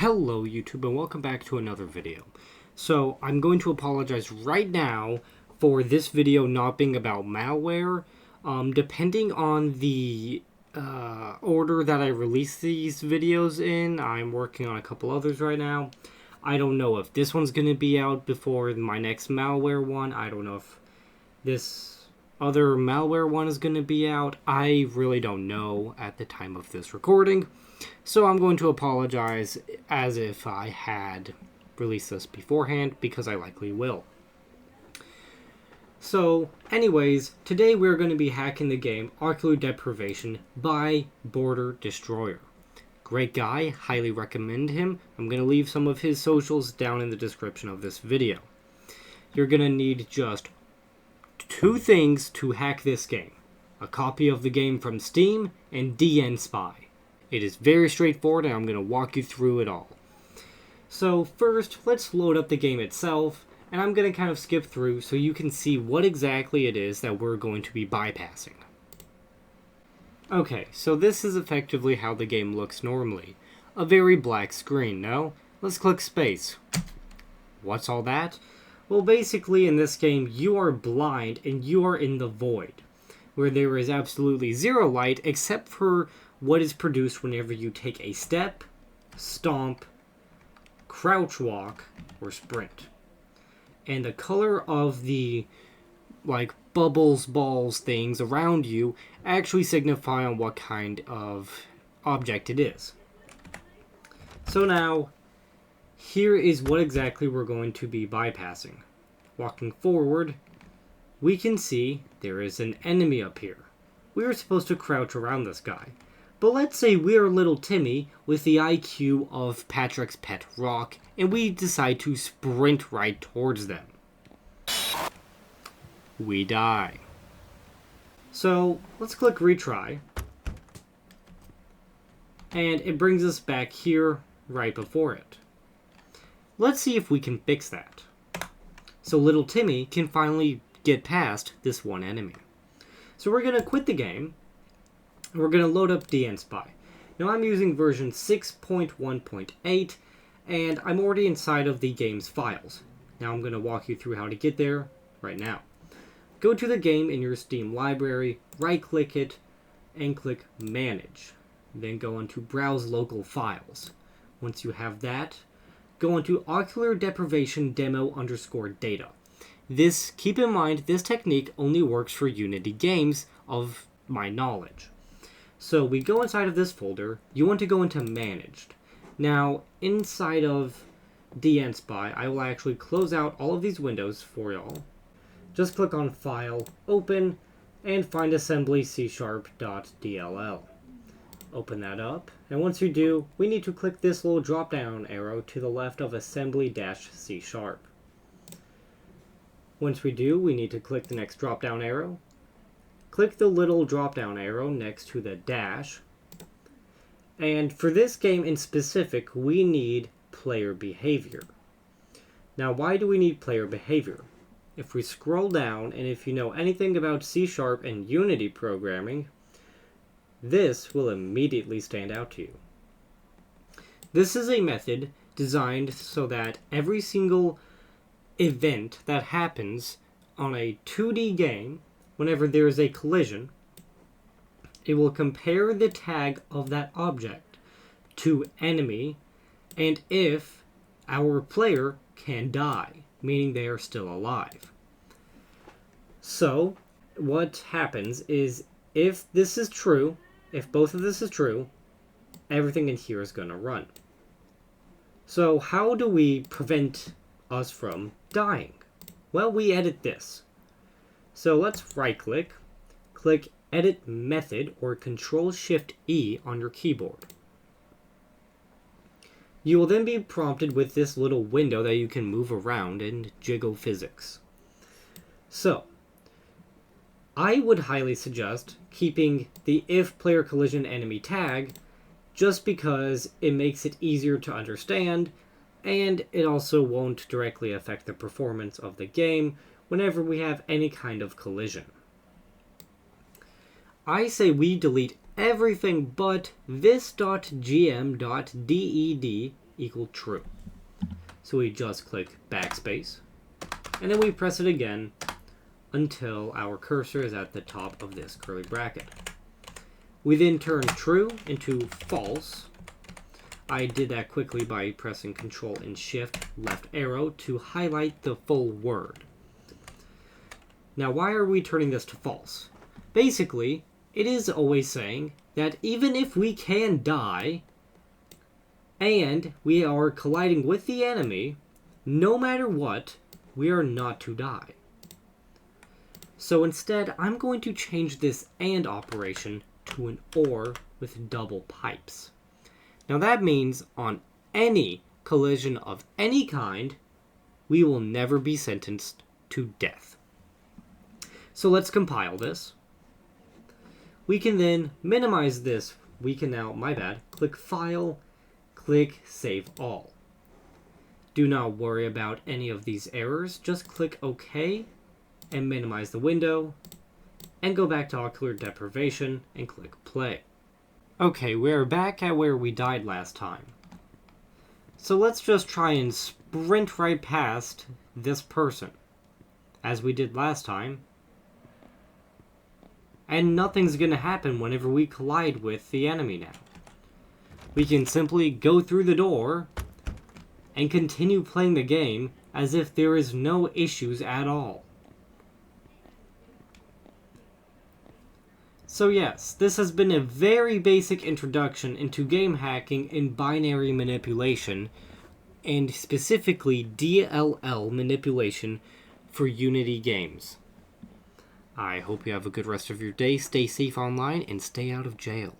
Hello YouTube and welcome back to another video. So I'm going to apologize right now for this video not being about malware. Depending on the order that I release these videos in, I'm working on a couple others right now. I don't know if this one's going to be out before my next malware one. I don't know if this other malware one is going to be out. I really don't know at the time of this recording. So I'm going to apologize as if I had released this beforehand, because I likely will. So, anyways, today we're going to be hacking the game Ocular Deprivation by Border Destroyer. Great guy, highly recommend him. I'm going to leave some of his socials down in the description of this video. You're going to need just two things to hack this game: a copy of the game from Steam and DNSpy. It is very straightforward, and I'm going to walk you through it all. So first, let's load up the game itself, and I'm going to kind of skip through so you can see what exactly it is that we're going to be bypassing. Okay, so this is effectively how the game looks normally. A very black screen, no? Let's click space. What's all that? Well, basically in this game, you are blind and you are in the void, where there is absolutely zero light except for what is produced whenever you take a step, stomp, crouch walk, or sprint. And the color of the bubbles, balls, things around you actually signify on what kind of object it is. So now, here is what exactly we're going to be bypassing. Walking forward, we can see there is an enemy up here. We are supposed to crouch around this guy. But let's say we're little Timmy with the IQ of Patrick's pet rock, and we decide to sprint right towards them. We die. So let's click retry. And it brings us back here right before it. Let's see if we can fix that. So little Timmy can finally get past this one enemy. So we're going to quit the game. We're going to load up DNSpy. Now I'm using version 6.1.8, and I'm already inside of the game's files. Now I'm going to walk you through how to get there right now. Go to the game in your Steam library, right-click it, and click Manage. Then go into Browse Local Files. Once you have that, go into Ocular Deprivation Demo_data. Keep in mind, this technique only works for Unity games of my knowledge. So we go inside of this folder. You want to go into Managed. Now, inside of DNSpy, I will actually close out all of these windows for y'all. Just click on File, Open, and find assembly C#.dll. Open that up, and once you do, we need to click this little drop-down arrow to the left of assembly-C#. Once we do, we need to click the next drop-down arrow. Click the little drop-down arrow next to the dash. And for this game in specific, we need player behavior. Now, why do we need player behavior? If we scroll down, and if you know anything about C# and Unity programming, this will immediately stand out to you. This is a method designed so that every single event that happens on a 2D game, whenever there is a collision, it will compare the tag of that object to enemy, and if our player can die, meaning they are still alive. So, what happens is, if this is true, if both of this is true, everything in here is going to run. So, how do we prevent us from dying? Well, we edit this. So let's right-click, click Edit Method, or Control-Shift-E on your keyboard. You will then be prompted with this little window that you can move around and jiggle physics. So, I would highly suggest keeping the If Player Collision Enemy tag, just because it makes it easier to understand, and it also won't directly affect the performance of the game whenever we have any kind of collision. I say we delete everything but this.gm.ded equal true. So we just click backspace, and then we press it again until our cursor is at the top of this curly bracket. We then turn true into false. I did that quickly by pressing Ctrl and Shift left arrow to highlight the full word. Now, why are we turning this to false? Basically, it is always saying that even if we can die and we are colliding with the enemy, no matter what, we are not to die. So instead, I'm going to change this AND operation to an OR with double pipes. Now that means on any collision of any kind, we will never be sentenced to death. So let's compile this. We can then minimize this. We can now, click File, click Save All. Do not worry about any of these errors. Just click OK and minimize the window and go back to Ocular Deprivation and click Play. Okay, we're back at where we died last time. So let's just try and sprint right past this person, as we did last time. And nothing's going to happen whenever we collide with the enemy now. We can simply go through the door and continue playing the game as if there is no issues at all. So yes, this has been a very basic introduction into game hacking and binary manipulation, and specifically DLL manipulation for Unity games. I hope you have a good rest of your day, stay safe online, and stay out of jail.